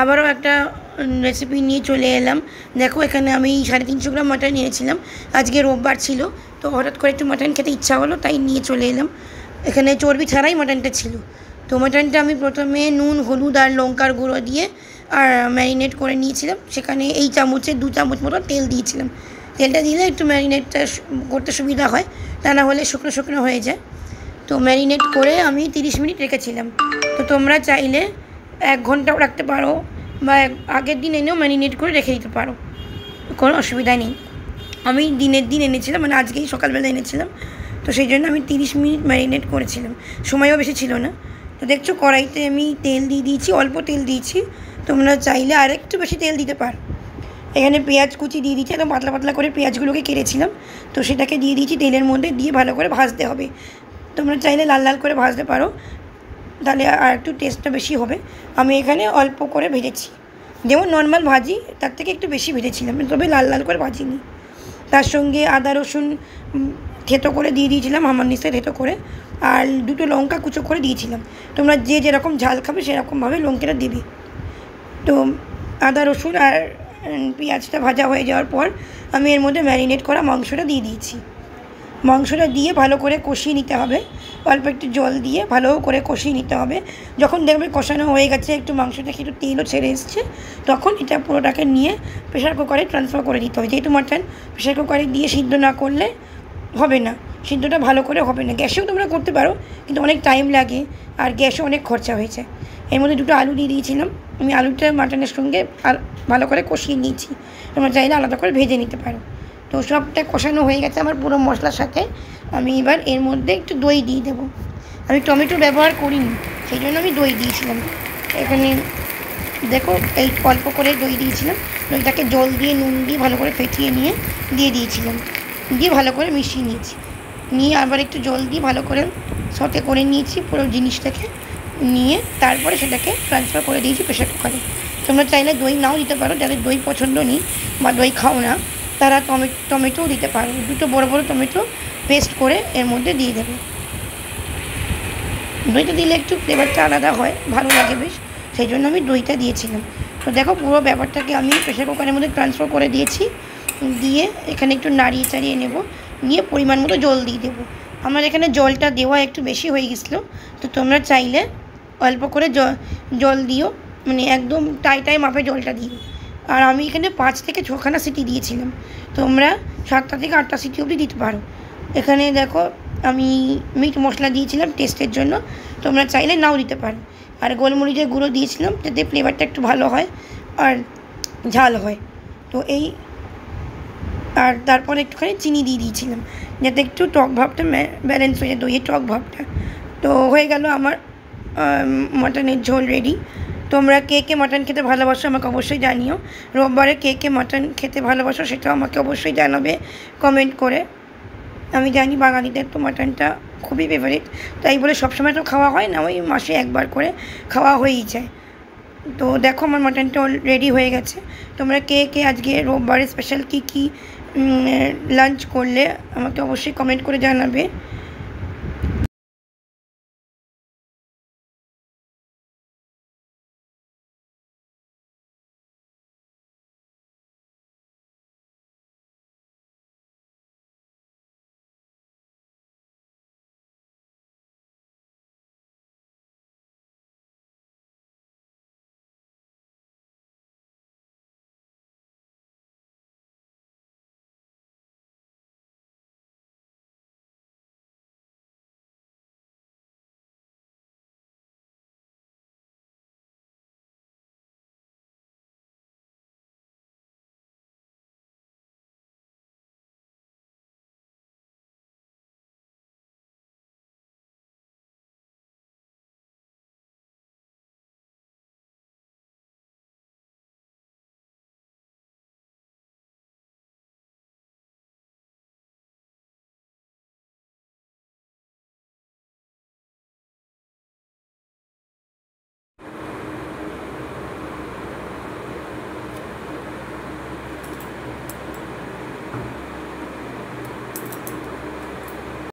আবারও একটা রেসিপি নিয়ে চলে এলাম। দেখো এখানে আমি 350 গ্রাম মাটন নিয়েছিলাম। আজকে রোববার ছিল, তো হঠাৎ করে একটু মাটন খেতে ইচ্ছা হলো, তাই নিয়ে চলে এলাম। এখানে চর্বি ছাড়াই মাটনটা ছিল। তো মাটনটা আমি প্রথমে নুন, হলুদ আর লঙ্কার গুঁড়ো দিয়ে আর ম্যারিনেট করে নিয়েছিলাম। সেখানে এই চামচে 2 চামচ মতো তেল দিয়েছিলাম। তেলটা দিলে একটু ম্যারিনেটটা করতে সুবিধা হয়, তা না হলে শুকনো শুকনো হয়ে যায়। তো ম্যারিনেট করে আমি 30 মিনিট রেখেছিলাম। তো তোমরা চাইলে 1 ঘন্টাও রাখতে পারো বা আগের দিন এনেও ম্যারিনেট করে রেখে দিতে পারো, কোনো অসুবিধা নেই। আমি দিনের দিন এনেছিলাম, মানে আজকেই সকালবেলা এনেছিলাম, তো সেই জন্য আমি 30 মিনিট ম্যারিনেট করেছিলাম। সময়ও বেশি ছিল না। তো দেখছো কড়াইতে আমি তেল দিয়ে দিয়েছি, অল্প তেল দিয়েছি। তোমরা চাইলে আর একটু বেশি তেল দিতে পারো। এখানে পেঁয়াজ কুচি দিয়ে দিয়েছি, একদম পাতলা পাতলা করে পেঁয়াজগুলোকে কেটেছিলাম। তো সেটাকে দিয়ে দিয়েছি তেলের মধ্যে, দিয়ে ভালো করে ভাজতে হবে। তোমরা চাইলে লাল লাল করে ভাজতে পারো, তাহলে আর একটু টেস্টটা বেশি হবে। আমি এখানে অল্প করে ভেজেছি, যেমন নর্মাল ভাজি তার থেকে একটু বেশি ভেজেছিলাম, তবে লাল লাল করে ভাজিনি। তার সঙ্গে আদা রসুন থেতো করে দিয়ে দিয়েছিলাম, আমার নিচে থেতো করে, আর 2টো লঙ্কা কুচো করে দিয়েছিলাম। তোমরা যে যেরকম ঝাল খাবে সেরকমভাবে লঙ্কাটা দিবি। তো আদা রসুন আর পেঁয়াজটা ভাজা হয়ে যাওয়ার পর আমি এর মধ্যে ম্যারিনেট করা মাংসটা দিয়ে দিয়েছি। মাংসটা দিয়ে ভালো করে কষিয়ে নিতে হবে, অল্প একটু জল দিয়ে ভালো করে কষিয়ে নিতে হবে। যখন দেখবে কষানো হয়ে গেছে, একটু মাংস থেকে একটু তেলও ছেড়ে এসছে, তখন এটা পুরোটাকে নিয়ে প্রেশার কুকারে ট্রান্সফার করে দিতে হবে। যেহেতু মাটন প্রেশার কুকারে দিয়ে সিদ্ধ না করলে হবে না, সিদ্ধটা ভালো করে হবে না। গ্যাসেও তোমরা করতে পারো, কিন্তু অনেক টাইম লাগে আর গ্যাসও অনেক খরচা হয়েছে। এর মধ্যে 2টো আলু দিয়ে দিয়েছিলাম। আমি আলুটা মাটনের সঙ্গে ভালো করে কষিয়ে নিয়েছি। তোমরা চাইলে আলাদা করে ভেজে নিতে পারো। তো সবটা কষানো হয়ে গেছে আমার পুরো মশলার সাথে। আমি এবার এর মধ্যে একটু দই দিয়ে দেবো। আমি টমেটো ব্যবহার করিনি, সেই জন্য আমি দই দিয়েছিলাম। এখানে দেখো এই অল্প করে দই দিয়েছিলাম। দইটাকে জল দিয়ে নুন দিয়ে ভালো করে ফেটিয়ে নিয়ে দিয়ে দিয়েছিলাম, দিয়ে ভালো করে মিশিয়ে নিয়েছি। নিয়ে আবার একটু জল দিয়ে ভালো করে সতে করে নিয়েছি পুরো জিনিসটাকে। নিয়ে তারপরে সেটাকে ট্রান্সফার করে দিয়েছি প্রেশার কুকারে। তোমরা চাইলে দই নাও দিতে পারো, যাদের দই পছন্দ নেই বা দই খাও না, তারা টমেটোও দিতে পারো। 2টো বড় বড় টমেটো পেস্ট করে এর মধ্যে দিয়ে দেবে। দইটা দিলে একটু ফ্লেভারটা আলাদা হয়, ভালো লাগে বেশ, সেই জন্য আমি দইটা দিয়েছিলাম। তো দেখো পুরো ব্যাপারটাকে আমি প্রেশার কুকারের মধ্যে ট্রান্সফার করে দিয়েছি। দিয়ে এখানে একটু নাড়িয়ে চাড়িয়ে নেব, নিয়ে পরিমাণ মতো জল দিয়ে দেবো। আমার এখানে জলটা দেওয়া একটু বেশি হয়ে গেছিলো, তো তোমরা চাইলে অল্প করে জল দিও, মানে একদম টাই মাপে জলটা দিও। আর আমি এখানে 5 থেকে 6খানা সিটি দিয়েছিলাম, তোমরা 7টা থেকে 8টা সিটি অবধি দিতে পারো। এখানে দেখো আমি মিট মশলা দিয়েছিলাম টেস্টের জন্য, তোমরা চাইলে নাও দিতে পারো। আর গোলমরিচের গুঁড়ো দিয়েছিলাম, যাতে ফ্লেভারটা একটু ভালো হয় আর ঝাল হয়। তো এই আর তারপর একটুখানি চিনি দিয়ে দিয়েছিলাম, যাতে একটু টক ভাবটা ব্যালেন্স হয়ে যায়, দইয়ের টক ভাবটা। তো হয়ে গেল আমার মাটনের ঝোল রেডি। তোমরা কে কে মাটন খেতে ভালোবাসো আমাকে অবশ্যই জানিও। রোববারে কে কে মাটন খেতে ভালোবাসো সেটাও আমাকে অবশ্যই জানাবে কমেন্ট করে। আমি জানি বাঙালিদের তো মাটনটা খুবই ফেভারিট, তাই বলে সবসময় তো খাওয়া হয় না, ওই মাসে একবার করে খাওয়া হয়েই যায়। তো দেখো আমার মাটনটা রেডি হয়ে গেছে। তোমরা কে কে আজকে রোববারে স্পেশাল কী লাঞ্চ করলে আমাকে অবশ্যই কমেন্ট করে জানাবে।